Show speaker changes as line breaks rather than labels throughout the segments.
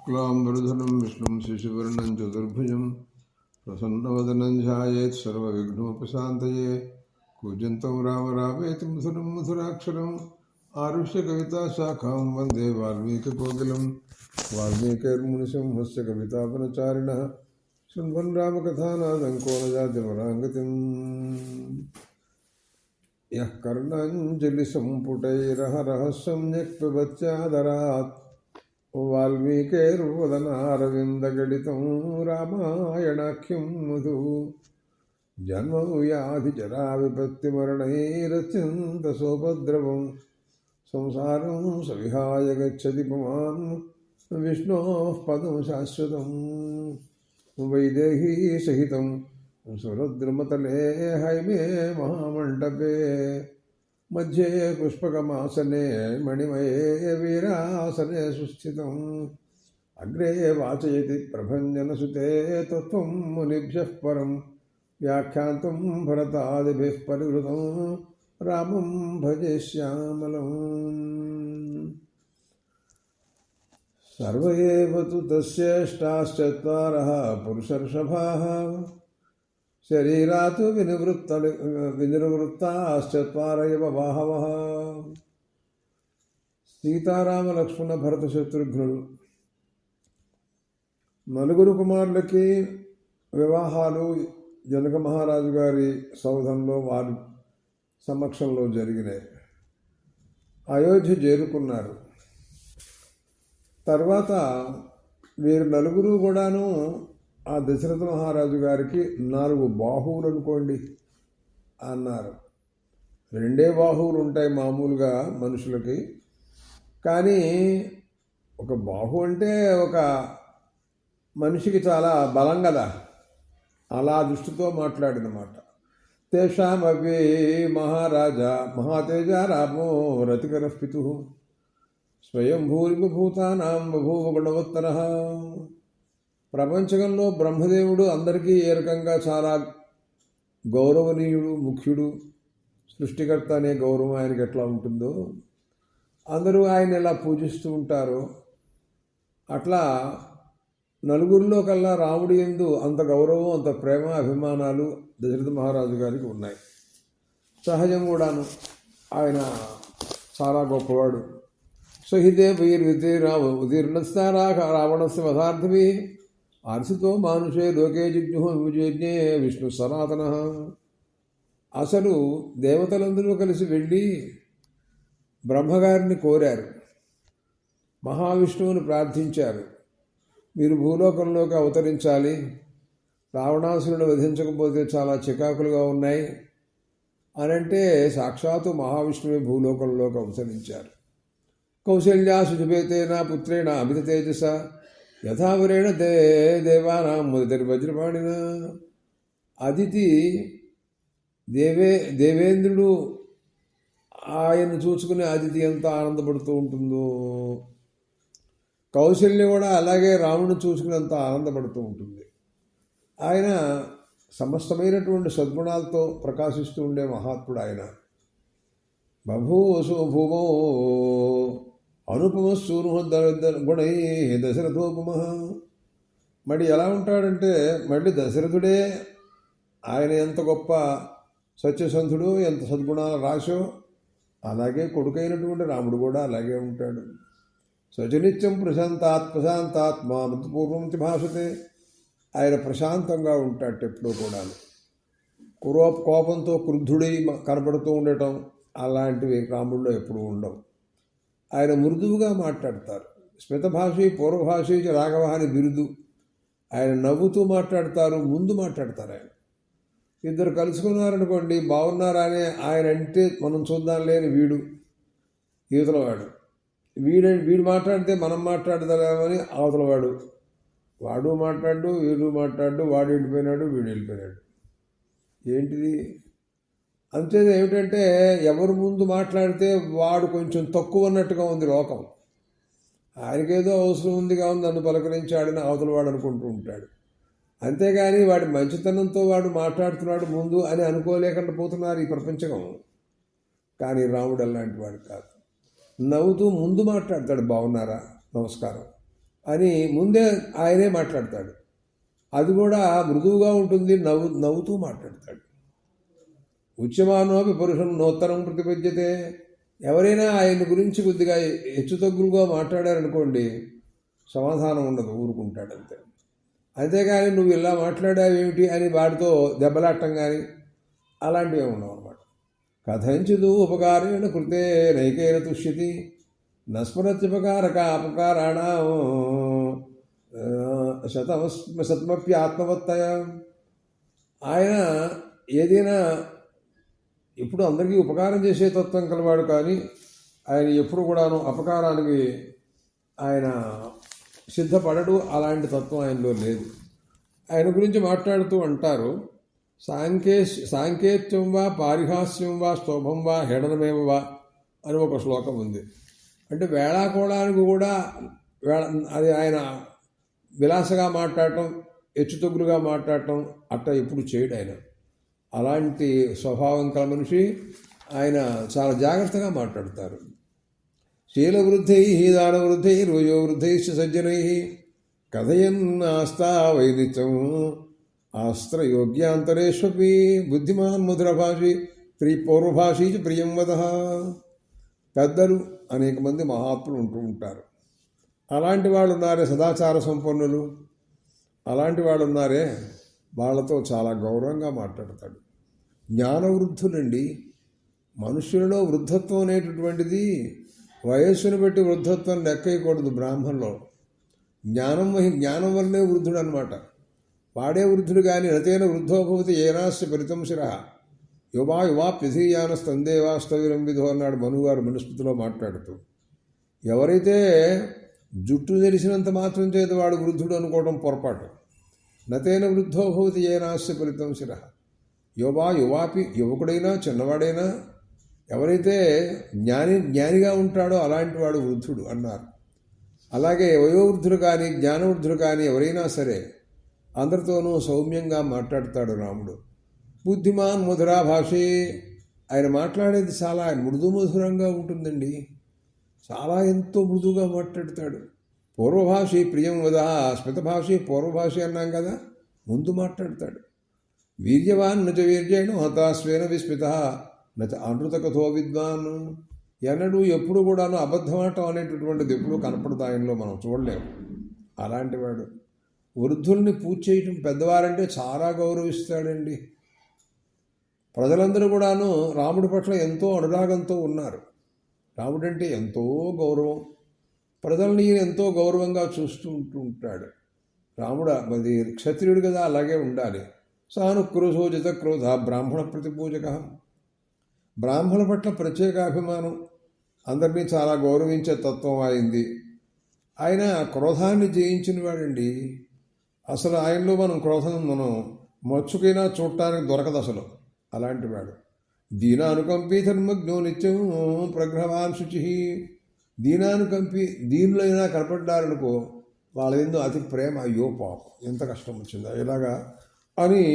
शुक्लाम्बरधरं विष्णुं शशिवर्णं चतुर्भुजं प्रसन्नवदनं ध्यायेत् सर्वविघ्नोपशान्तये कूजन्तं राम रामेति मधुरं मधुराक्षरम् आरुष्य कविताशाखां वन्दे वाल्मीकिकोकिलं वाल्मीकिर्मुनिसिंहस्य कवितापनचारिणः शृण्वन् रामकथानादं को न जातिवराङ्गतिम् यः कर्णाञ्जलिसम्पुटैरहरः सम्यक् पिबत्यादरात् वाल्मीकिर्वदनारविन्दगलितं रामायणाख्यं मधु जन्मभूयाधिजराविपत्तिमरणैरत्यन्तसोपद्रवं संसारं सविहाय गच्छति पुमान् विष्णोः पदं शाश्वतं वैदेही सहितं सुरद्रुमतले हैमे महामण्डपे मध्ये पुष्पकमासने मणिमये वीरासने सुस्थितम् अग्रे वाचयति प्रभञ्जनसुते तत्त्वं मुनिभ्यः परं व्याख्यातं भरतादिभिः परिवृतं रामं भजे श्यामलम् सर्व एव तु तस्येष्टाश्चत्वारः पुरुषर्षभाः शरीरात् विनिवृत्ताश्चत्वार एव बाहवः సీతారామ లక్ష్మణ భరత శత్రుఘ్నులు నలుగురు కుమారులకి వివాహాలు జనక మహారాజు గారి సౌధంలో వారి సమక్షంలో జరిగినాయి. అయోధ్య చేరుకున్నారు. తర్వాత వీరు నలుగురు కూడాను ఆ దశరథ మహారాజు గారికి 4 బాహువులు అనుకోండి అన్నారు. 2 బాహువులు ఉంటాయి మామూలుగా మనుషులకి, కానీ ఒక బాహు అంటే ఒక మనిషికి చాలా బలం కదా, అలా దృష్టితో మాట్లాడినమాట. తేషామపి మహారాజా మహాతేజ రామో రతికర పితు స్వయం భూరిభూతానాం బభూవ గుణవత్తరః. ప్రపంచంలో బ్రహ్మదేవుడు అందరికీ ఏ రకంగా చాలా గౌరవనీయుడు, ముఖ్యుడు, సృష్టికర్త అనే గౌరవం ఆయనకి ఎట్లా ఉంటుందో, అందరూ ఆయన ఎలా పూజిస్తూ ఉంటారో అట్లా నలుగురిలో కల్లా రాముడి యందు అంత గౌరవం, అంత ప్రేమ, అభిమానాలు దశరథ మహారాజు గారికి ఉన్నాయి. సహజం కూడాను, ఆయన చాలా గొప్పవాడు. సహితే ఉదీర్ణస్థారా రావణస్య వధార్థమి ఆర్సితో మానుషే లోకే జిజ్ఞుః విజజ్ఞే విష్ణు సనాతన. అసలు దేవతలందరూ కలిసి వెళ్ళి బ్రహ్మగారిని కోరారు, మహావిష్ణువుని ప్రార్థించారు, మీరు భూలోకంలోకి అవతరించాలి, రావణాసురుడు వధించకపోతే చాలా చికాకులుగా ఉన్నాయి అనంటే సాక్షాత్తు మహావిష్ణువే భూలోకంలోకి అవతరించారు. కౌశల్యా సుజుభేతేన పుత్రేణ అమిత తేజస యథావరేణ దేవానాం ముదిర్వజ్రపాణిన. అదితి దేవేంద్రుడు ఆయన్ని చూసుకుని అదితి ఎంత ఆనందపడుతూ ఉంటుందో, కౌశల్య కూడా అలాగే రాముడిని చూసుకుని అంత ఆనందపడుతూ ఉంటుంది. ఆయన సమస్తమైనటువంటి సద్గుణాలతో ప్రకాశిస్తూ ఉండే మహాత్ముడు ఆయన. బభూసు భూమో అనుపమ సూను గుణై దశరథోపమ. మళ్ళీ ఎలా ఉంటాడంటే మళ్ళీ దశరథుడే. ఆయన ఎంత గొప్ప సత్యసంధుడు, ఎంత సద్గుణాల రాశో, అలాగే కొడుకైనటువంటి రాముడు కూడా అలాగే ఉంటాడు. సచనిత్యం ప్రశాంతాత్మ మృతపూర్వం భాషతే. ఆయన ప్రశాంతంగా ఉంటాడు ఎప్పుడూ కూడా. కోపంతో క్రుద్ధుడై కనపడుతూ ఉండటం అలాంటివి రాముడిలో ఎప్పుడూ ఉండవు. ఆయన మృదువుగా మాట్లాడతారు. స్మితభాషి పూర్వభాషి రాఘవ అని బిరుదు. ఆయన నవ్వుతూ మాట్లాడతారు, ముందు మాట్లాడతారు. ఆయన ఇద్దరు కలుసుకున్నారనుకోండి, బాగున్నారా అని ఆయన అంటే మనం చూద్దాం లేని వీడు యువతలవాడు, వీడు మాట్లాడితే మనం మాట్లాడదామని అవతలవాడు, వాడు మాట్లాడు, వీడు మాట్లాడు, వాడు వెళ్ళిపోయినాడు, వీడు వెళ్ళిపోయినాడు. ఏంటిది? అంతేది ఏమిటంటే ఎవరు ముందు మాట్లాడితే వాడు కొంచెం తక్కువ అన్నట్టుగా ఉంది లోకం. ఆయనకేదో అవసరం ఉందిగా ఉంది, నన్ను పలకరించాడని అవతలవాడు అనుకుంటూ ఉంటాడు. అంతేగాని వాడి మంచితనంతో వాడు మాట్లాడుతున్నాడు ముందు అని అనుకోలేకుండా పోతున్నారు ఈ ప్రపంచం. కానీ రాముడు అలాంటి వాడు కాదు. నవ్వుతూ ముందు మాట్లాడతాడు, బాగున్నారా, నమస్కారం, అని ముందే ఆయనే మాట్లాడతాడు. అది కూడా మృదువుగా ఉంటుంది, నవ్వుతూ మాట్లాడతాడు. ఉచ్యమానోపి పురుషం నూతనం ప్రతిపద్యతే. ఎవరైనా ఆయన గురించి కొద్దిగా హెచ్చుతగ్గులుగా మాట్లాడారనుకోండి, సమాధానం ఉండదు, ఊరుకుంటాడు అంతే. అంతేగాని నువ్వు ఇలా మాట్లాడావేమిటి అని వాడితో దెబ్బలాట్టం కానీ అలాంటివి ఉండవు అన్నమాట. కథంచిదు ఉపకారేణ కృతే నైకేన తుష్యతి నస్మరత్యుపకారక అపకారాణ శతమప్య ఆత్మవత్తయ. ఆయన ఏదైనా ఇప్పుడు అందరికీ ఉపకారం చేసే తత్వం కలవాడు, కానీ ఆయన ఎప్పుడు కూడాను అపకారానికి ఆయన సిద్ధపడడు. అలాంటి తత్వం ఆయనలో లేదు. ఆయన గురించి మాట్లాడుతూ అంటారు, సాంకేత్యం వా పారిహాస్యం వా స్తోభం వా హేళనమేవ వా అని ఒక శ్లోకం ఉంది. అంటే వేళాకోళానికి కూడా అది ఆయన విలాసగా మాట్లాడటం, హెచ్చుతగ్గులుగా మాట్లాడటం అట్లా ఎప్పుడు చేయడు ఆయన. అలాంటి స్వభావం కల మనిషి ఆయన. చాలా జాగ్రత్తగా మాట్లాడతారు. శీలవృద్ధై దానవృద్ధై రోజోవృద్ధైశ్చ సజ్జనై కథయన్నాస్తా వైదిత్యం ఆస్త్రయోగ్యాంతరేష్వపి బుద్ధిమాన్ మధురభాషి పూర్వభాషీ చ ప్రియం వద. పెద్దలు అనేక మంది మహాత్ములు ఉంటూ ఉంటారు. అలాంటి వాళ్ళు ఉన్నారే సదాచార సంపన్నులు, అలాంటి వాళ్ళు ఉన్నారే, వాళ్ళతో చాలా గౌరవంగా మాట్లాడతాడు. జ్ఞానవృద్ధులండి. మనుషులలో వృద్ధత్వం అనేటటువంటిది వయస్సును బట్టి వృద్ధత్వం లెక్కయకూడదు. బ్రాహ్మణంలో జ్ఞానం వల్లనే వృద్ధుడు అనమాట. వాడే వృద్ధుడు కానీ నతేన వృద్ధోభవతి ఏనాస్య పరితంశిర యువాప్యధీయాన స్తందేవాస్తవిరం విధో అన్నాడు మనుగారు మనుస్మృతిలో మాట్లాడుతూ. ఎవరైతే జుట్టు తెరిసినంత మాత్రం చేత వాడు వృద్ధుడు అనుకోవడం పొరపాటు. నతేన వృద్ధోభవతి ఏనాస్య పరితంశిర యువాపి యువకుడైనా చిన్నవాడైనా ఎవరైతే జ్ఞానిగా ఉంటాడో అలాంటి వాడు వృద్ధుడు అన్నారు. అలాగే వయోవృద్ధులు కానీ జ్ఞానవృద్ధులు కానీ ఎవరైనా సరే అందరితోనూ సౌమ్యంగా మాట్లాడతాడు రాముడు. బుద్ధిమాన్ మధురా భాషే. ఆయన మాట్లాడేది చాలా మృదు మధురంగా ఉంటుందండి. చాలా ఎంతో మృదువుగా మాట్లాడతాడు. పూర్వభాషి ప్రియం వద. స్మితభాషి పూర్వభాషి అన్నాం కదా, ముందు మాట్లాడతాడు. వీర్యవాన్ నచ వీర్యేణ హతాస్వేన విస్మిత నచ అనృత కథో విద్వాన్. ఎన్నడూ ఎప్పుడు కూడాను అబద్ధమాటం అనేటటువంటిది ఎప్పుడూ కనపడదు ఆయనలో, మనం చూడలేము. అలాంటి వాడు. వృద్ధుల్ని పూజ చేయటం, పెద్దవారంటే చాలా గౌరవిస్తాడండి. ప్రజలందరూ కూడాను రాముడి పట్ల ఎంతో అనురాగంతో ఉన్నారు. రాముడంటే ఎంతో గౌరవం. ప్రజల్ని ఈయన ఎంతో గౌరవంగా చూస్తూ ఉంటాడు. రాముడు అది క్షత్రియుడు కదా, అలాగే ఉండాలి. సానుక్రోధోజిత క్రోధ బ్రాహ్మణ ప్రతిపూజక. బ్రాహ్మణ పట్ల ప్రత్యేకాభిమానం, అందరినీ చాలా గౌరవించే తత్వం అయింది. ఆయన క్రోధాన్ని జయించిన వాడండి. అసలు ఆయనలో క్రోధం మచ్చుకైనా చూడటానికి దొరకదు అసలు. అలాంటి వాడు. దీనానుకంపి ధర్మజ్ఞో నిత్యం ప్రగ్రహవాన్ శుచి. దీనానుకంపి, దీనులైనా కనపడ్డారనుకో వాళ్ళ ఎందు అతి ప్రేమ. అయ్యో పాపం ఎంత కష్టం వచ్చిందా ఇలాగా అని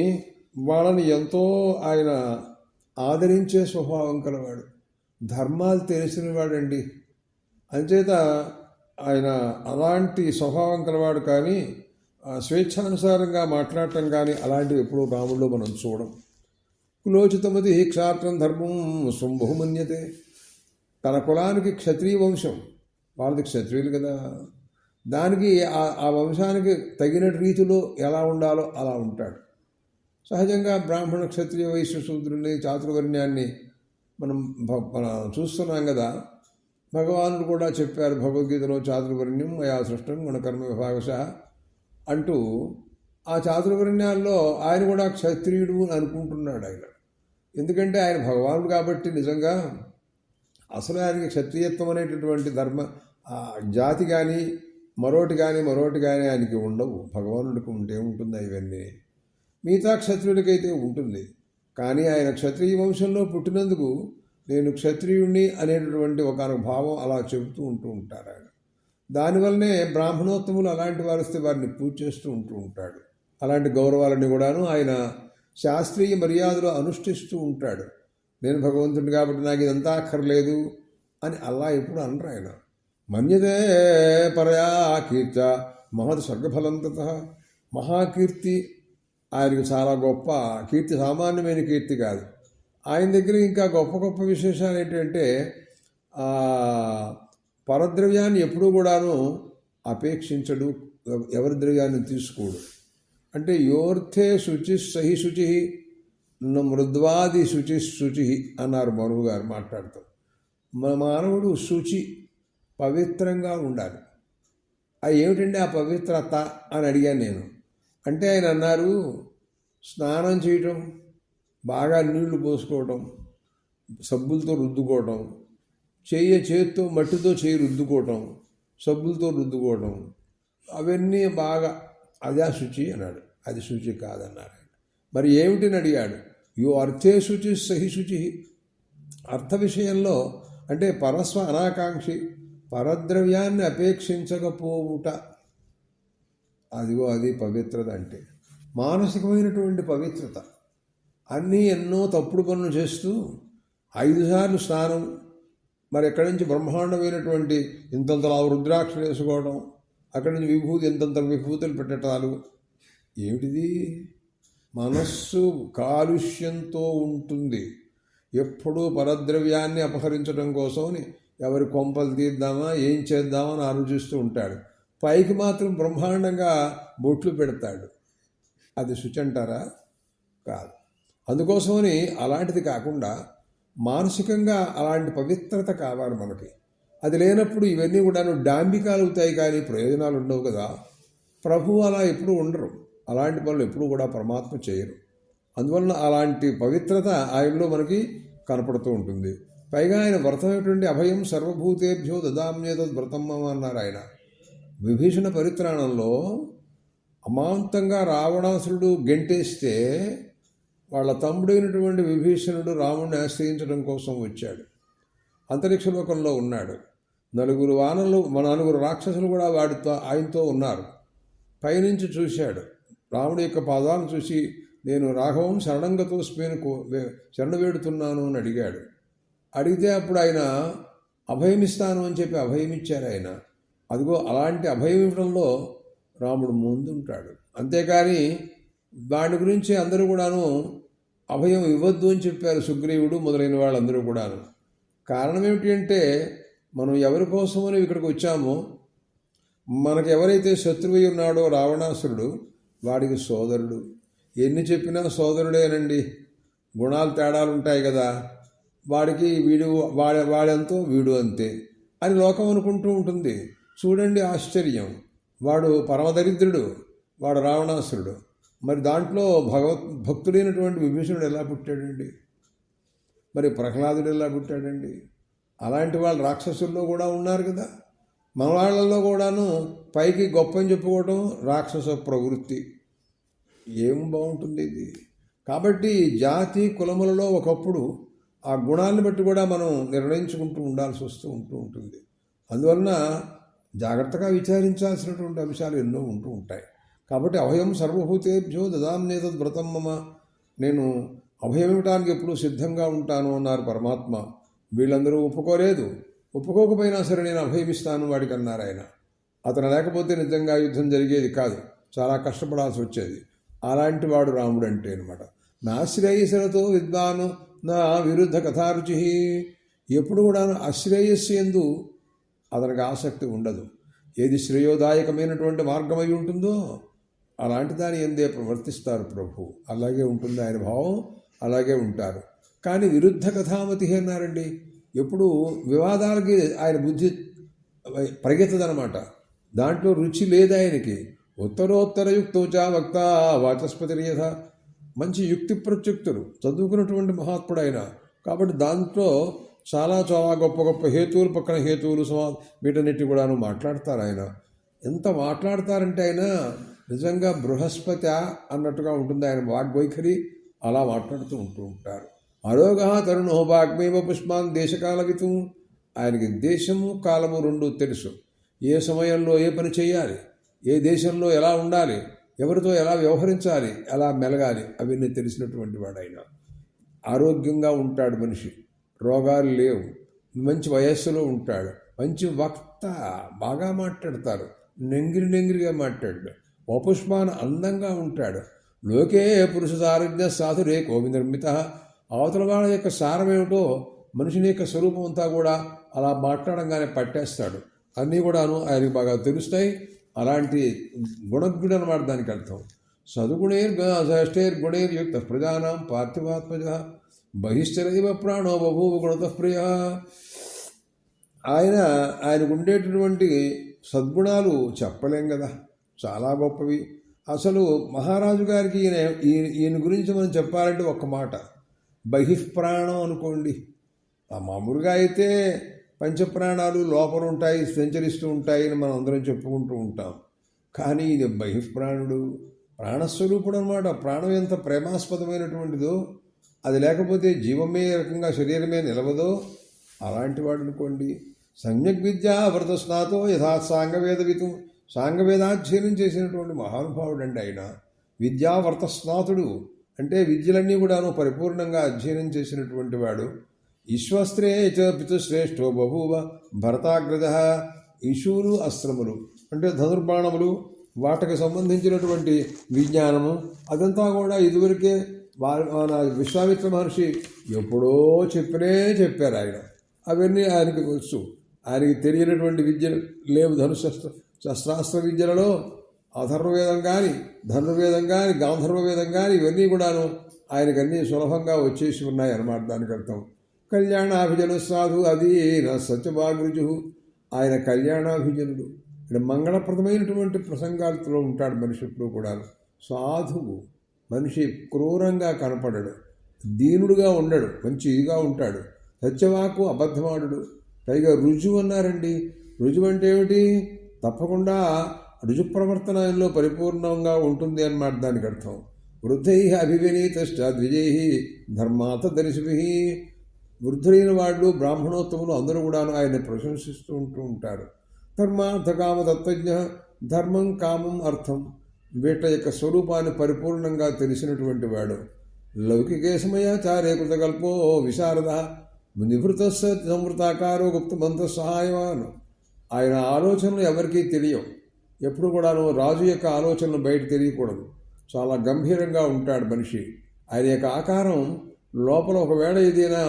వాళ్ళని ఎంతో ఆయన ఆదరించే స్వభావం కలవాడు. ధర్మాలు తెలిసిన వాడండి. అంచేత ఆయన అలాంటి స్వభావం కలవాడు. కానీ స్వేచ్ఛానుసారంగా మాట్లాడటం కానీ అలాంటివి ఎప్పుడూ రాముడిలో మనం చూడం. కులోచితమతి క్షాత్రం ధర్మం స్వంబహుమన్యతే. తన కులానికి క్షత్రియ వంశం, వాళ్ళది క్షత్రియులు కదా, దానికి ఆ వంశానికి తగిన రీతిలో ఎలా ఉండాలో అలా ఉంటాడు. సహజంగా బ్రాహ్మణ క్షత్రియ వైశ్య శూద్రుల్ని చాతుర్వర్ణ్యాన్ని మనం చూస్తున్నాం కదా. భగవానుడు కూడా చెప్పారు భగవద్గీతలో, చాతుర్వర్ణ్యం మయా సృష్టం గుణకర్మ విభాగశః అంటూ. ఆ చాతుర్వర్ణ్యాల్లో ఆయన కూడా క్షత్రియుడు అని అనుకుంటున్నాడు ఆయన. ఎందుకంటే ఆయన భగవానుడు కాబట్టి. నిజంగా అసలు ఆయనకి క్షత్రియత్వం అనేటటువంటి ధర్మ జాతి కానీ మరోటి కానీ ఆయనకి ఉండవు. భగవానుడికి ఉంటే ఉంటుంది ఇవన్నీ. మిగతా క్షత్రియుడికైతే ఉంటుంది. కానీ ఆయన క్షత్రియ వంశంలో పుట్టినందుకు నేను క్షత్రియుణ్ణి అనేటటువంటి ఒక భావం అలా చెబుతూ ఉంటారు ఆయన. దానివల్లనే బ్రాహ్మణోత్తములు అలాంటి వారు వస్తే వారిని పూజ చేస్తూ ఉంటాడు. అలాంటి గౌరవాలని కూడాను ఆయన శాస్త్రీయ మర్యాదలు అనుష్ఠిస్తూ ఉంటాడు. నేను భగవంతుడిని కాబట్టి నాకు ఇదంతా అక్కర్లేదు అని అలా ఎప్పుడు అనరు ఆయన. మన్యతే పరయా కీర్త మహత్ స్వర్గఫలం తతః. మహాకీర్తి ఆయనకు చాలా గొప్ప కీర్తి, సామాన్యమైన కీర్తి కాదు. ఆయన దగ్గర ఇంకా గొప్ప గొప్ప విశేషాలు ఏంటంటే పరద్రవ్యాన్ని ఎప్పుడూ కూడాను అపేక్షించడు, ఎవరి ద్రవ్యాన్ని తీసుకోడు. అంటే యోర్థే శుచి సహి శుచి మృద్వాది శుచి శుచి అన్నారు మనువు గారు మాట్లాడుతూ. మన మానవుడు శుచి, పవిత్రంగా ఉండాలి. అది ఏమిటండి ఆ పవిత్రత అని అడిగాను నేను. అంటే ఆయన అన్నారు, స్నానం చేయటం, బాగా నీళ్లు పోసుకోవటం, సబ్బులతో రుద్దుకోవటం, చేత్తో మట్టితో చేయి రుద్దుకోవటం, సబ్బులతో రుద్దుకోవటం, అవన్నీ బాగా అదే శుచి అన్నాడు. అది శుచి కాదన్నారు. మరి ఏమిటిని అడిగాడు. యో అర్థే శుచి సహి శుచి. అర్థ విషయంలో అంటే పరస్వ అనాకాంక్షి, పరద్రవ్యాన్ని అపేక్షించకపోవుట, అదిగో అది పవిత్రత. అంటే మానసికమైనటువంటి పవిత్రత. అన్నీ ఎన్నో తప్పుడు పనులు చేస్తూ 5 సార్లు స్నానం, మరి ఎక్కడి నుంచి బ్రహ్మాండమైనటువంటి ఇంతంతలా రుద్రాక్షలు వేసుకోవడం, అక్కడి నుంచి విభూతి ఇంతంత విభూతులు పెట్టటాలు. ఏమిటిది? మనస్సు కాలుష్యంతో ఉంటుంది. ఎప్పుడూ పరద్రవ్యాన్ని అపహరించడం కోసమని ఎవరి కొంపలు తీద్దామా, ఏం చేద్దామని ఆలోచిస్తూ ఉంటాడు. పైకి మాత్రం బ్రహ్మాండంగా బొట్లు పెడతాడు. అది శుచి అంటారా? కాదు. అందుకోసమని అలాంటిది కాకుండా మానసికంగా అలాంటి పవిత్రత కావాలి మనకి. అది లేనప్పుడు ఇవన్నీ కూడా డాంబికాలు అవుతాయి, కానీ ప్రయోజనాలు ఉండవు కదా. ప్రభువు అలా ఎప్పుడూ ఉండరు. అలాంటి పనులు ఎప్పుడూ కూడా పరమాత్మ చేయరు. అందువలన అలాంటి పవిత్రత ఆయనలో మనకి కనపడుతూ ఉంటుంది. పైగా ఆయన వ్రతమైనటువంటి అభయం సర్వభూతేభ్యో దదామ్యేతద్ వ్రతం అన్నారు ఆయన. విభీషణ పరిత్రాణంలో అమాంతంగా రావణాసురుడు గెంటేస్తే వాళ్ళ తమ్ముడైనటువంటి విభీషణుడు రాముడిని ఆశ్రయించడం కోసం వచ్చాడు. అంతరిక్షలోకంలో ఉన్నాడు. 4 వానలు, 4 రాక్షసులు కూడా ఆయనతో ఉన్నారు. పైనుంచి చూశాడు. రాముడి యొక్క పాదాలను చూసి, నేను రాఘవం శరణంగతో శరణ వేడుతున్నాను అని అడిగాడు. అడిగితే అప్పుడు ఆయన అభయమిస్తాను అని చెప్పి అభయమిచ్చారు ఆయన. అదిగో అలాంటి అభయం ఇవ్వడంలో రాముడు ముందుంటాడు. అంతేకాని దాని గురించి అందరూ కూడాను అభయం ఇవ్వద్దు అని చెప్పారు సుగ్రీవుడు మొదలైన వాళ్ళందరూ కూడాను. కారణం ఏమిటి అంటే, మనం ఎవరి కోసమని ఇక్కడికి వచ్చామో, మనకు ఎవరైతే శత్రువు ఉన్నాడో రావణాసురుడు, వాడికి సోదరుడు. ఎన్ని చెప్పినా సోదరుడేనండి. గుణాలు తేడాలు ఉంటాయి కదా. వాడికి వాడంతో వీడు అంతే అని లోకం అనుకుంటూ ఉంటుంది. చూడండి ఆశ్చర్యం. వాడు పరమదరిద్రుడు, వాడు రావణాసురుడు. మరి దాంట్లో భక్తుడైనటువంటి విభీషణుడు ఎలా పుట్టాడండి? మరి ప్రహ్లాదుడు ఎలా పుట్టాడండి? అలాంటి వాళ్ళు రాక్షసుల్లో కూడా ఉన్నారు కదా. మన వాళ్ళల్లో కూడాను పైకి గొప్ప అని చెప్పుకోవడం రాక్షస ప్రవృత్తి. ఏం బాగుంటుంది ఇది? కాబట్టి జాతి కులములలో ఒకప్పుడు ఆ గుణాలను బట్టి కూడా మనం నిర్ణయించుకుంటూ ఉండాల్సి ఉంటుంది. అందువలన జాగ్రత్తగా విచారించాల్సినటువంటి అంశాలు ఎన్నో ఉంటూ ఉంటాయి. కాబట్టి అభయం సర్వభూతేభ్యో దదామ్యేతద్ వ్రతం మమ. నేను అభయం ఇవ్వడానికి ఎప్పుడూ సిద్ధంగా ఉంటాను అన్నారు పరమాత్మ. వీళ్ళందరూ ఒప్పుకోలేదు. ఒప్పుకోకపోయినా సరే నేను అభయమిస్తాను వాడికి అన్నారు ఆయన. అతను లేకపోతే నిజంగా యుద్ధం జరిగేది కాదు, చాలా కష్టపడాల్సి వచ్చేది. అలాంటి వాడు రాముడు అంటే అనమాట. నా శ్రేయస్సులతో విద్వాను నా విరుద్ధ కథారుచి. ఎప్పుడు కూడా అశ్రేయస్సు యందు అతనికి ఆసక్తి ఉండదు. ఏది శ్రేయోదాయకమైనటువంటి మార్గమై ఉంటుందో అలాంటి దాని ఎందే ప్రవర్తిస్తారు ప్రభు. అలాగే ఉంటుంది ఆయన భావం, అలాగే ఉంటారు. కానీ విరుద్ధ కథామతి అన్నారండి. ఎప్పుడు వివాదాలకి ఆయన బుద్ధి పరిగెత్తదనమాట. దాంట్లో రుచి లేదు ఆయనకి. ఉత్తరోత్తర యుక్తోచా వక్త వాచస్పతి యథ. మంచి యుక్తి ప్రత్యుక్తులు చదువుకున్నటువంటి మహాత్ముడు ఆయన. కాబట్టి దాంట్లో చాలా చాలా గొప్ప గొప్ప హేతువులు, పక్కన హేతువులు, వీటన్నిటి కూడాను మాట్లాడతారు ఆయన. ఎంత మాట్లాడతారంటే ఆయన నిజంగా బృహస్పతి అన్నట్టుగా ఉంటుంది ఆయన వాగ్వైఖరి. అలా మాట్లాడుతూ ఉంటారు. అరోగ తరుణో వాగ్మేవ పుష్పాన్ దేశకాలవితు. ఆయనకి దేశము కాలము రెండు తెలుసు. ఏ సమయంలో ఏ పని చేయాలి, ఏ దేశంలో ఎలా ఉండాలి, ఎవరితో ఎలా వ్యవహరించాలి, ఎలా మెలగాలి, అవన్నీ తెలిసినటువంటి వాడు ఆయన. ఆరోగ్యంగా ఉంటాడు మనిషి, రోగాలు లేవు, మంచి వయస్సులో ఉంటాడు, మంచి వక్త, బాగా మాట్లాడతారు, నెంగిరిగా మాట్లాడు, వపుష్మాన అందంగా ఉంటాడు. లోకే పురుష సారజ్ఞ సాధురే కోవి నిర్మిత. అవతల వాళ్ళ యొక్క సారం ఏమిటో, మనిషిని యొక్క స్వరూపం అంతా కూడా అలా మాట్లాడంగానే పట్టేస్తాడు. అన్నీ కూడాను ఆయనకు బాగా తెలుస్తాయి. అలాంటి గుణజ్ఞుడు అన్నమాట దానికి అర్థం. సద్గుణైర్గుణైర్యుక్త ప్రజానాం పార్థివాత్మజ బహిశ్చరైవ ప్రాణో బభూవ గుణతః ప్రియ. ఆయనకు ఉండేటటువంటి సద్గుణాలు చెప్పలేం కదా, చాలా గొప్పవి. అసలు మహారాజు గారికి ఈయన గురించి మనం చెప్పాలంటే ఒక్క మాట, బహిఃప్రాణం అనుకోండి. మామూలుగా అయితే పంచప్రాణాలు లోపల ఉంటాయి, సంచరిస్తూ ఉంటాయి అని మనం అందరం చెప్పుకుంటూ ఉంటాం. కానీ ఇది బహిఃప్రాణుడు, ప్రాణస్వరూపుడు అనమాట. ప్రాణం ఎంత ప్రేమాస్పదమైనటువంటిదో, అది లేకపోతే జీవమే రకంగా శరీరమే నిలవదో అలాంటి వాడు అనుకోండి. సమ్యక్ విద్యా వ్రత స్నాతో యథా సాంగవేదవితం. సాంగవేదాధ్యయనం చేసినటువంటి మహానుభావుడు అండి ఆయన. విద్యావర్త స్నాతుడు అంటే విద్యలన్నీ కూడాను పరిపూర్ణంగా అధ్యయనం చేసినటువంటి వాడు. ఈశ్వస్త్రే చ పితుశ్రేష్ఠో బభూవ భరతాగ్రజ. ఈశువులు అస్త్రములు అంటే ధనుర్బాణములు, వాటికి సంబంధించినటువంటి విజ్ఞానము అదంతా కూడా ఇదివరకే మన విశ్వామిత్ర మహర్షి ఎప్పుడో చెప్పారు ఆయన. అవన్నీ ఆయనకి వచ్చు. ఆయనకి తెలియనటువంటి విద్యలు లేవు. శస్త్రాస్త్ర విద్యలలో అథర్వవేదం కానీ, ధనుర్వేదం కానీ, గాంధర్వవేదం కానీ ఇవన్నీ కూడాను ఆయనకన్నీ సులభంగా వచ్చేసి ఉన్నాయి అన్నమాట. దానికి అర్థం కళ్యాణాభిజను సాధు అధీన సత్యభాగృజు. ఆయన కళ్యాణాభిజనుడు. ఇక్కడ మంగళప్రదమైనటువంటి ప్రసంగాలతో ఉంటాడు మనిషి ఎప్పుడు కూడా. సాధువు మనిషి, క్రూరంగా కనపడడు, దీనుడుగా ఉండడు, మంచిగా ఉంటాడు. సత్యవాకు అబద్ధమాడు. పైగా రుజువు అన్నారండి. రుజువు అంటే ఏమిటి? తప్పకుండా రుజు ప్రవర్తనలో పరిపూర్ణంగా ఉంటుంది అన్నమాట దానికి అర్థం. వృద్ధై అభివినీతశ్చ ద్విజై ధర్మాత దర్శిభి. వృద్ధులైన వాళ్ళు, బ్రాహ్మణోత్తములు అందరూ కూడాను ఆయన ప్రశంసిస్తూ ఉంటారు. ధర్మార్థ కామ తత్వజ్ఞ. ధర్మం, కామం, అర్థం వీటి యొక్క స్వరూపాన్ని పరిపూర్ణంగా తెలిసినటువంటి వాడు. లౌకికే సమయాచారే కృతకల్పో విశారద. నివృత సంవృతాకారో గుప్తమంత్ర సహాయవాన్. ఆయన ఆలోచనలు ఎవరికీ తెలియవు. ఎప్పుడు కూడాను రాజు యొక్క ఆలోచనలు బయట తెలియకూడదు. చాలా గంభీరంగా ఉంటాడు మనిషి. ఆయన యొక్క ఆకారం లోపల ఒకవేళ ఏదైనా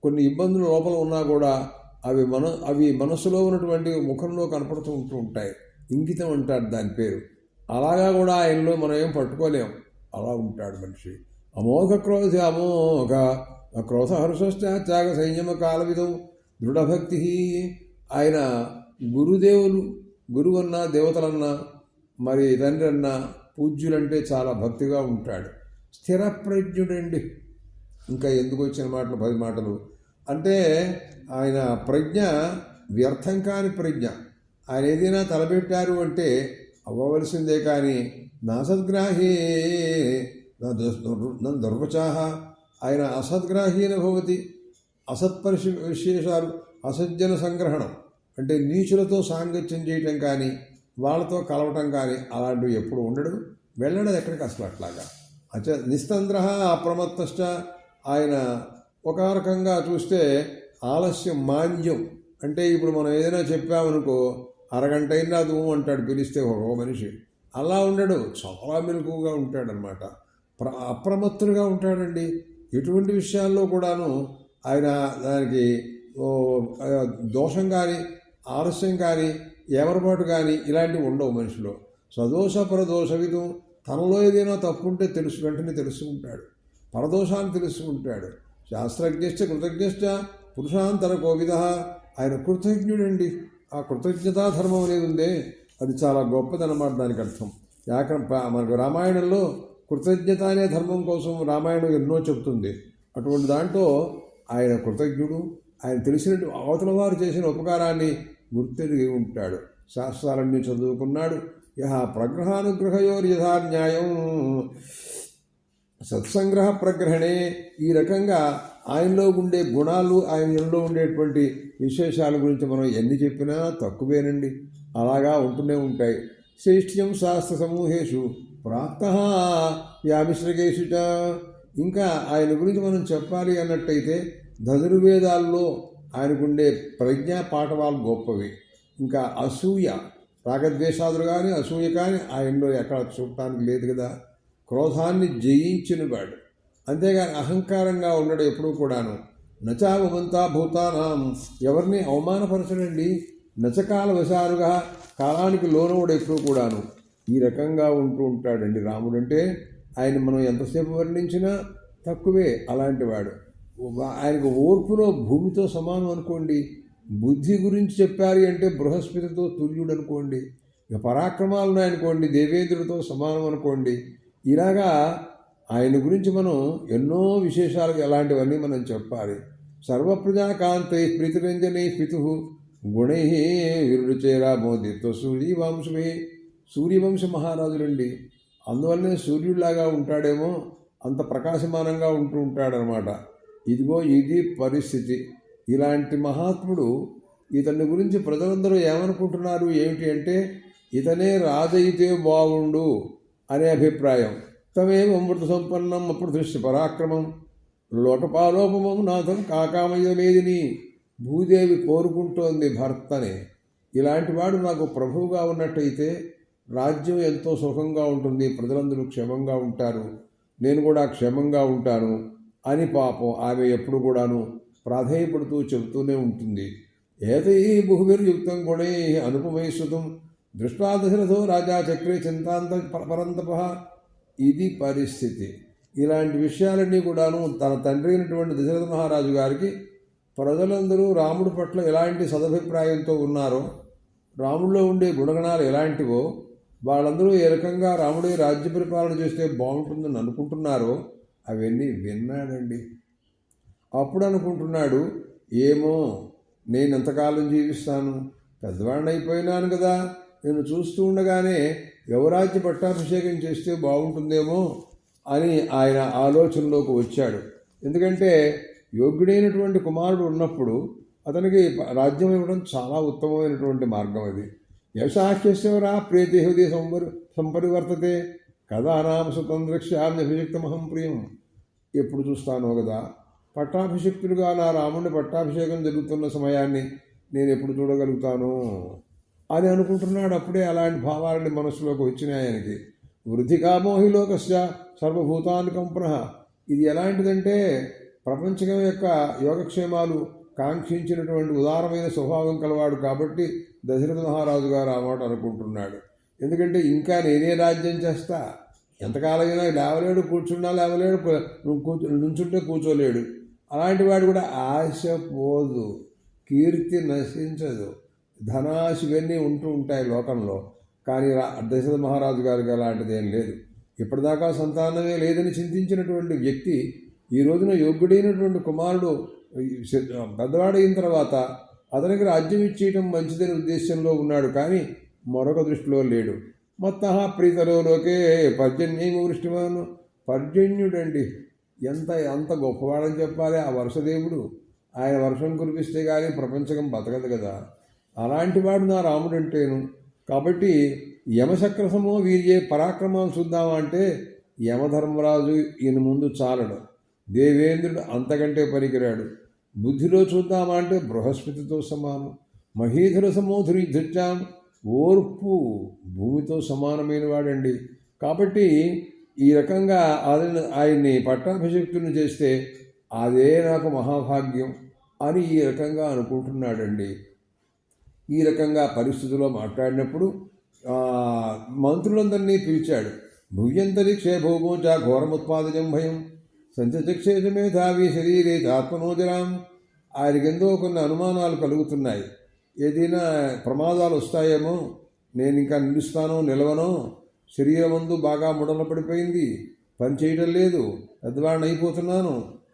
కొన్ని ఇబ్బందులు లోపల ఉన్నా కూడా అవి మనసులో ఉన్నటువంటి ముఖంలో కనపడుతూ ఉంటాయి. ఇంగితం అంటారు దాని పేరు. అలాగా కూడా ఆయనలో మనం ఏం పట్టుకోలేం. అలా ఉంటాడు మనిషి. అమోఘ క్రోధ హర్షశ్చ త్యాగ సంయమ కాలవిధం దృఢభక్తి. ఆయన గురుదేవులు, గురువన్నా, దేవతలన్నా, మరి తండ్రి అన్నా, పూజ్యులంటే చాలా భక్తిగా ఉంటాడు. స్థిర ప్రజ్ఞుడండి. ఇంకా ఎందుకు వచ్చిన మాటలు 10 మాటలు అంటే ఆయన ప్రజ్ఞ వ్యర్థం కాని ప్రజ్ఞ. ఆయన ఏదైనా తలపెట్టారు అంటే అవ్వవలసిందే. కానీ నా సద్గ్రాహీ నా దుర్వచాహ. ఆయన అసద్గ్రాహీన భవతి. విశేషాలు, అసజ్జన సంగ్రహణం అంటే నీచులతో సాంగత్యం చేయటం కానీ, వాళ్ళతో కలవటం కానీ అలాంటివి ఎప్పుడు ఉండడు. వెళ్ళడం ఎక్కడికి అసలు అట్లాగా. నిస్తంద్ర అప్రమత్తశ్చ. ఆయన ఒక రకంగా చూస్తే ఆలస్యం, మాంద్యం అంటే ఇప్పుడు మనం ఏదైనా చెప్పామనుకో అరగంట అయినా అది అంటాడు పిలిస్తే ఒక మనిషి. అలా ఉండడు, చాలా మెలకువగా ఉంటాడనమాట. అప్రమత్తులుగా ఉంటాడండి. ఎటువంటి విషయాల్లో కూడాను ఆయన దానికి దోషం కానీ, ఆలస్యం కానీ, ఏమరపాటు కానీ ఇలాంటివి ఉండవు మనిషిలో. సదోష పరదోషవిధం. తనలో ఏదైనా తప్పు ఉంటే వెంటనే తెలుసుకుంటాడు. పరదోషాన్ని తెలుసుకుంటాడు. శాస్త్రజ్ఞశ్చ కృతజ్ఞశ్చ పురుషాంతర కోవిద. ఆయన కృతజ్ఞుడండి. ఆ కృతజ్ఞతా ధర్మం అనేది ఉందే అది చాలా గొప్పదన్నమాట దానికి అర్థం. మనకు రామాయణంలో కృతజ్ఞత అనే ధర్మం కోసం రామాయణం ఎన్నో చెబుతుంది. అటువంటి దాంట్లో ఆయన కృతజ్ఞుడు. ఆయన తెలిసినట్టు అవతల వారు చేసిన ఉపకారాన్ని గుర్తెరిగి ఉంటాడు. శాస్త్రాలన్నీ చదువుకున్నాడు. యహ ప్రగ్రహానుగ్రహయోర్ యథా న్యాయం సత్సంగ్రహ ప్రగ్రహణే. ఈ రకంగా ఆయనలో ఉండే గుణాలు, ఆయనలో ఉండేటువంటి విశేషాల గురించి మనం ఎన్ని చెప్పినా తక్కువేనండి. అలాగా ఉంటూనే ఉంటాయి. శ్రేష్ఠ్యం శాస్త్ర సమూహేషు ప్రాప్త వ్యామిశ్రకేషు. ఇంకా ఆయన గురించి మనం చెప్పాలి అన్నట్టయితే ధనుర్వేదాల్లో ఆయనకుండే ప్రజ్ఞా పాఠవాలు గొప్పవి. ఇంకా అసూయ, రాగద్వేషాదులు కానీ అసూయ కానీ ఆయనలో ఎక్కడ చూడటానికి లేదు కదా. క్రోధాన్ని జయించిన వాడు, అంతేగాని అహంకారంగా ఉండడు ఎప్పుడూ కూడాను. నచావమంతా భూతానాం, ఎవరిని అవమానపరచడండి. నచకాల వశారుగా, కాలానికి లోనవుడు ఎప్పుడూ కూడాను. ఈ రకంగా ఉంటూ ఉంటాడండి రాముడు. అంటే ఆయన మనం ఎంతసేపు వర్ణించినా తక్కువే. అలాంటి వాడు. ఆయనకు ఓర్పులో భూమితో సమానం అనుకోండి. బుద్ధి గురించి చెప్పారు అంటే బృహస్పతితో తుల్యుడు అనుకోండి. ఇక పరాక్రమాలు ఉన్నాయనుకోండి, దేవేంద్రుడితో సమానం అనుకోండి. ఇలాగా ఆయన గురించి మనం ఎన్నో విశేషాలు ఎలాంటివన్నీ మనం చెప్పాలి. సర్వప్రజాకాంతై ప్రీతిరంజనై పితు గుణై విరుచేరా మోదితో సూర్యవంశమే. సూర్యవంశ మహారాజులండి. అందువల్లనే సూర్యుడిలాగా ఉంటాడేమో, అంత ప్రకాశమానంగా ఉంటూ ఉంటాడనమాట. ఇదిగో ఇది పరిస్థితి. ఇలాంటి మహాత్ముడు, ఇతని గురించి ప్రజలందరూ ఏమనుకుంటున్నారు ఏమిటి అంటే, ఇతనే రాజయితే బాగుండు అనే అభిప్రాయం. తమేమో అమృత సంపన్నం అప్రదృశ్య పరాక్రమం లోకపాలోపమం నాథం కాకామయ్యలేదిని. భూదేవి కోరుకుంటోంది భర్తనే. ఇలాంటి వాడు నాకు ప్రభువుగా ఉన్నట్టయితే రాజ్యం ఎంతో సుఖంగా ఉంటుంది, ప్రజలందరూ క్షేమంగా ఉంటారు, నేను కూడా క్షేమంగా ఉంటాను అని పాపం ఆమె ఎప్పుడు కూడాను ప్రాధేయపడుతూ చెబుతూనే ఉంటుంది. ఏతై బహుభిర్యుక్తం గుణై అనుపమైశ్రుతం దృష్టా దశరథో రాజా చక్రే చింతాంత పరంతప. ఇది పరిస్థితి. ఇలాంటి విషయాలన్నీ కూడాను తన తండ్రి అయినటువంటి దశరథ మహారాజు గారికి ప్రజలందరూ రాముడి పట్ల ఎలాంటి సదభిప్రాయంతో ఉన్నారో, రాముడిలో ఉండే గుణగణాలు ఎలాంటివో, వాళ్ళందరూ ఏ రకంగా రాముడే రాజ్య పరిపాలన చేస్తే బాగుంటుందని అనుకుంటున్నారో అవన్నీ విన్నాడండి. అప్పుడు అనుకుంటున్నాడు, ఏమో నేను ఎంతకాలం జీవిస్తాను, పెద్దవాడిని అయిపోయినాను కదా, నేను చూస్తూ ఉండగానే యువరాజ్య పట్టాభిషేకం చేస్తే బాగుంటుందేమో అని ఆయన ఆలోచనలోకి వచ్చాడు. ఎందుకంటే యోగ్యుడైనటువంటి కుమారుడు ఉన్నప్పుడు అతనికి రాజ్యం ఇవ్వడం చాలా ఉత్తమమైనటువంటి మార్గం. అది యశాఖ్యశివరా ప్రీతి హృదయ సంపరివర్తతే కదా నామ స్వతంత్రక్ష్యామ్యభిషిక్తమహం ప్రియం. ఎప్పుడు చూస్తానో కదా, పట్టాభిషిక్తుడుగా నా రాముడిని పట్టాభిషేకం జరుగుతున్న సమయాన్ని నేను ఎప్పుడు చూడగలుగుతాను అని అనుకుంటున్నాడు. అప్పుడే అలాంటి భావాలని మనసులోకి వచ్చినాయి ఆయనకి. వృద్ధికామోహిలోకస్య సర్వభూతానుకంపన. ఇది ఎలాంటిదంటే ప్రపంచం యొక్క యోగక్షేమాలు కాంక్షించినటువంటి ఉదారమైన స్వభావం కలవాడు కాబట్టి దశరథ మహారాజు గారు ఆ మాట అనుకుంటున్నాడు. ఎందుకంటే ఇంకా నేనే రాజ్యం చేస్తా, ఎంతకాలమైనా లేవలేడు, కూర్చున్నా లేవలేడు, నుంచుంటే కూర్చోలేడు. అలాంటి వాడు కూడా ఆశ పోదు, కీర్తి నశించదు, ధనాశ ఇవన్నీ ఉంటూ ఉంటాయి లోకంలో. కానీ దశరథ మహారాజు గారికి అలాంటిది ఏం లేదు. ఇప్పటిదాకా సంతానమే లేదని చింతించినటువంటి వ్యక్తి ఈ రోజున యోగ్యుడైనటువంటి కుమారుడు పెద్దవాడైన తర్వాత అతనికి రాజ్యం ఇచ్చేయటం మంచిదని ఉద్దేశంలో ఉన్నాడు, కానీ మరొక దృష్టిలో లేడు. మత్తః ప్రీతలోకే పర్జన్యేమ వృష్టిమాను. పర్జన్యుడండి, అంత గొప్పవాడని చెప్పాలి ఆ వర్షదేవుడు. ఆయన వర్షం కురిపిస్తే కానీ ప్రపంచకం బతకదు కదా. అలాంటి వాడు నా రాముడు అంటేను. కాబట్టి యమచక్రసమో వీర్యే పరాక్రమాలు చూద్దామా అంటే యమధర్మరాజు ఈయన ముందు చాలడు. దేవేంద్రుడు అంతకంటే పనికిరాడు. బుద్ధిలో చూద్దామా అంటే బృహస్పతితో సమానం. మహీధర సమోధురి ధృత్యాం, ఓర్పు భూమితో సమానమైన వాడండి. కాబట్టి ఈ రకంగా ఆయన్ని పట్టాభిషిక్తుని చేస్తే అదే నాకు మహాభాగ్యం అని ఈ రకంగా అనుకుంటున్నాడండి. ఈ రకంగా పరిస్థితిలో మాట్లాడినప్పుడు మంత్రులందరినీ పిలిచాడు. భువ్యంతరిక్షే భౌమోచ ఘోరముత్పాదజం భయం సంచక్షేష మేధావి శరీరే ఆత్మనోజరాం. ఆయనకెందో కొన్ని అనుమానాలు కలుగుతున్నాయి. ఏదైనా ప్రమాదాలు వస్తాయేమో, నేను ఇంకా నిలుస్తానో నిలవనో, శరీరమందు బాగా ముడల పడిపోయింది, పని చేయడం లేదు, పెద్దవాడిని అయిపోతున్నాను,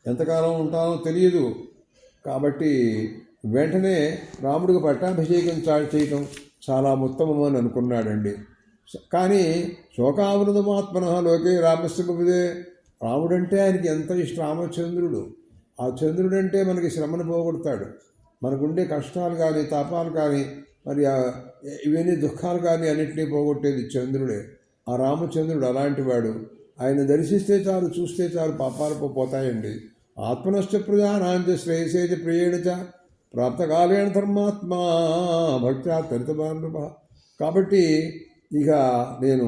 ఎంతకాలం ఉంటానో తెలియదు. కాబట్టి వెంటనే రాముడికి పట్టాభిషేకం చేయటం చాలా ఉత్తమమని అనుకున్నాడండి. కానీ శోకావృతమాత్మన లోకే రామస్య. రాముడంటే ఆయనకి ఎంత ఇష్టం. రామచంద్రుడు, ఆ చంద్రుడంటే మనకి శ్రమను పోగొడతాడు. మనకుండే కష్టాలు కానీ తాపాలు కానీ మరి ఇవన్నీ దుఃఖాలు కానీ అన్నింటినీ పోగొట్టేది చంద్రుడే. ఆ రామచంద్రుడు అలాంటి వాడు. ఆయన దర్శిస్తే చాలు, చూస్తే చాలు, పాపాలు పోతాయండి. ఆత్మనష్ట ప్రజానాంచ శ్రేయసేచ ప్రియేణచ ప్రాప్తకాలేణ ధర్మాత్మా భక్త్యా త్వరితవాన్ నృప. కాబట్టి ఇక నేను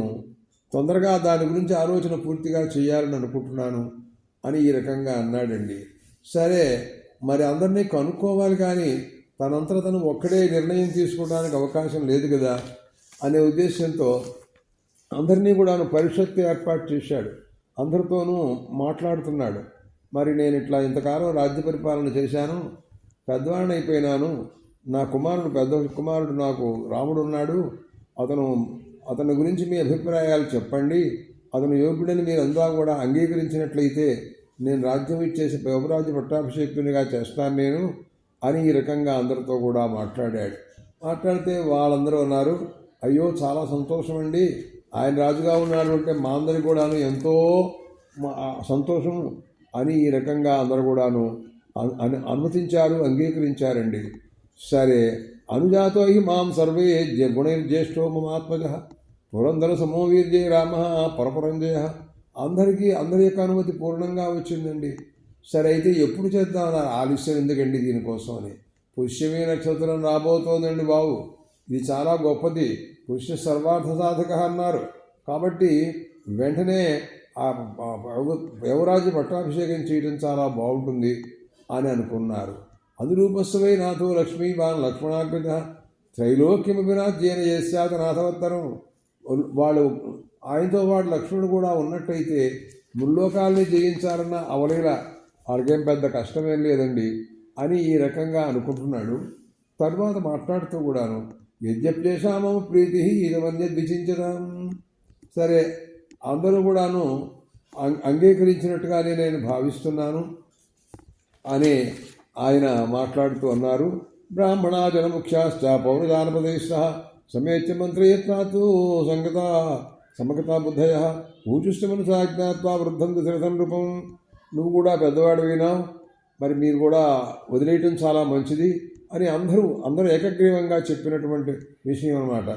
తొందరగా దాని గురించి ఆలోచన పూర్తిగా చేయాలని అనుకుంటున్నాను అని ఈ రకంగా అన్నాడండి. సరే, మరి అందరినీ కనుక్కోవాలి, కానీ తనంతట తను ఒక్కడే నిర్ణయం తీసుకోవడానికి అవకాశం లేదు కదా అనే ఉద్దేశంతో అందరినీ కూడా పరిషత్తు ఏర్పాటు చేశాడు. అందరితోనూ మాట్లాడుతున్నాడు. మరి నేను ఇట్లా ఇంతకాలం రాజ్య పరిపాలన చేశాను, పెద్దవాడిని అయిపోయినాను, నా కుమారుడు పెద్ద కుమారుడు నాకు రాముడు ఉన్నాడు, అతని గురించి మీ అభిప్రాయాలు చెప్పండి, అతను యోగ్యుడని మీరు అంతా కూడా అంగీకరించినట్లయితే నేను రాజ్యం ఇచ్చేసి యువరాజ్య పట్టాభిషేకునిగా చేస్తాను నేను అని ఈ రకంగా అందరితో కూడా మాట్లాడితే వాళ్ళందరూ అన్నారు, అయ్యో చాలా సంతోషం అండి, ఆయన రాజుగా ఉన్నాడు అంటే మా అందరి కూడాను ఎంతో సంతోషం అని ఈ రకంగా అందరూ కూడాను అనుమతించారు, అంగీకరించారండి. సరే, అనుజాతో హి మాం సర్వే గుణైర్జ్యేష్ఠో మమాత్మజ పురంధర సమోవీర్జయ రామ పరపరంజయ. అందరి యొక్క అనుమతి పూర్ణంగా వచ్చిందండి. సరే, అయితే ఎప్పుడు చేద్దాం ఆలస్యం ఎందుకండి దీనికోసం అని. పుష్యమీ నక్షత్రం రాబోతోందండి బాబు, ఇది చాలా గొప్పది, పుష్య సర్వార్థ సాధక అన్నారు. కాబట్టి వెంటనే ఆ యువరాజు పట్టాభిషేకం చేయడం చాలా బాగుంటుంది అని అనుకున్నారు. అనురూపస్వై నాథో లక్ష్మీవాన్ లక్ష్మణాగ్రజ త్రైలోక్యమపి నాథ్యేన చేశాత నాథవత్తరం. వాళ్ళు ఆయనతో వాడు లక్ష్మణుడు కూడా ఉన్నట్టయితే ముల్లోకాల్ని జయించాలన్న అవలీల వాళ్ళకేం పెద్ద కష్టమేం లేదండి అని ఈ రకంగా అనుకుంటున్నాడు. తర్వాత మాట్లాడుతూ కూడాను యజ్ఞప్యేషామమ ప్రీతి ఇదమన్యద్విచించదాం. సరే, అందరూ కూడాను అంగీకరించినట్టుగానే నేను భావిస్తున్నాను అని ఆయన మాట్లాడుతూ అన్నారు. బ్రాహ్మణా జనముఖ్యాశ్చ పౌరజానపదేశ సమేత్య మంత్రయత్నాతు సమగతా బుద్ధయ ఊచుష్టమనుసా జ్ఞాత్వా వృద్ధం దశరథం రూపం. నువ్వు కూడా పెద్దవాడు వినావు, మరి మీరు కూడా వదిలేయటం చాలా మంచిది అని అందరూ ఏకగ్రీవంగా చెప్పినటువంటి విషయం అన్నమాట.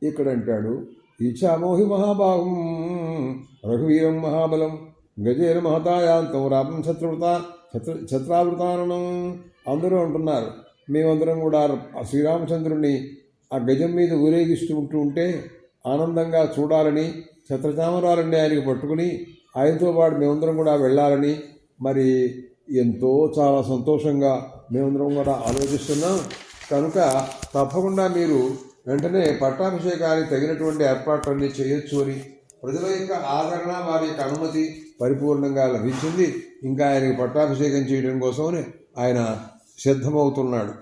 ఇక్కడ అంటాడు, ఈచ్ఛామోహి మహాబాహుం రఘువీరం మహాబలం గజేన మహతాయాంతం రామం ఛత్రావృతారణం. అందరూ అంటున్నారు, మేమందరం కూడా శ్రీరామచంద్రుణ్ణి ఆ గజం మీద ఊరేగిస్తూ ఉంటే ఆనందంగా చూడాలని, ఛత్రచామరాలన్నీ ఆయనకి పట్టుకుని ఆయనతో పాటు మేమందరం కూడా వెళ్ళాలని మరి ఎంతో చాలా సంతోషంగా మేమందరం కూడా ఆలోచిస్తున్నాం. కనుక తప్పకుండా మీరు వెంటనే పట్టాభిషేకానికి తగినటువంటి ఏర్పాట్లన్నీ చేయొచ్చు అని ప్రజల యొక్క ఆదరణ, వారి యొక్క అనుమతి పరిపూర్ణంగా లభించింది. ఇంకా ఆయనకి పట్టాభిషేకం చేయడం కోసమని ఆయన సిద్ధమవుతున్నాడు.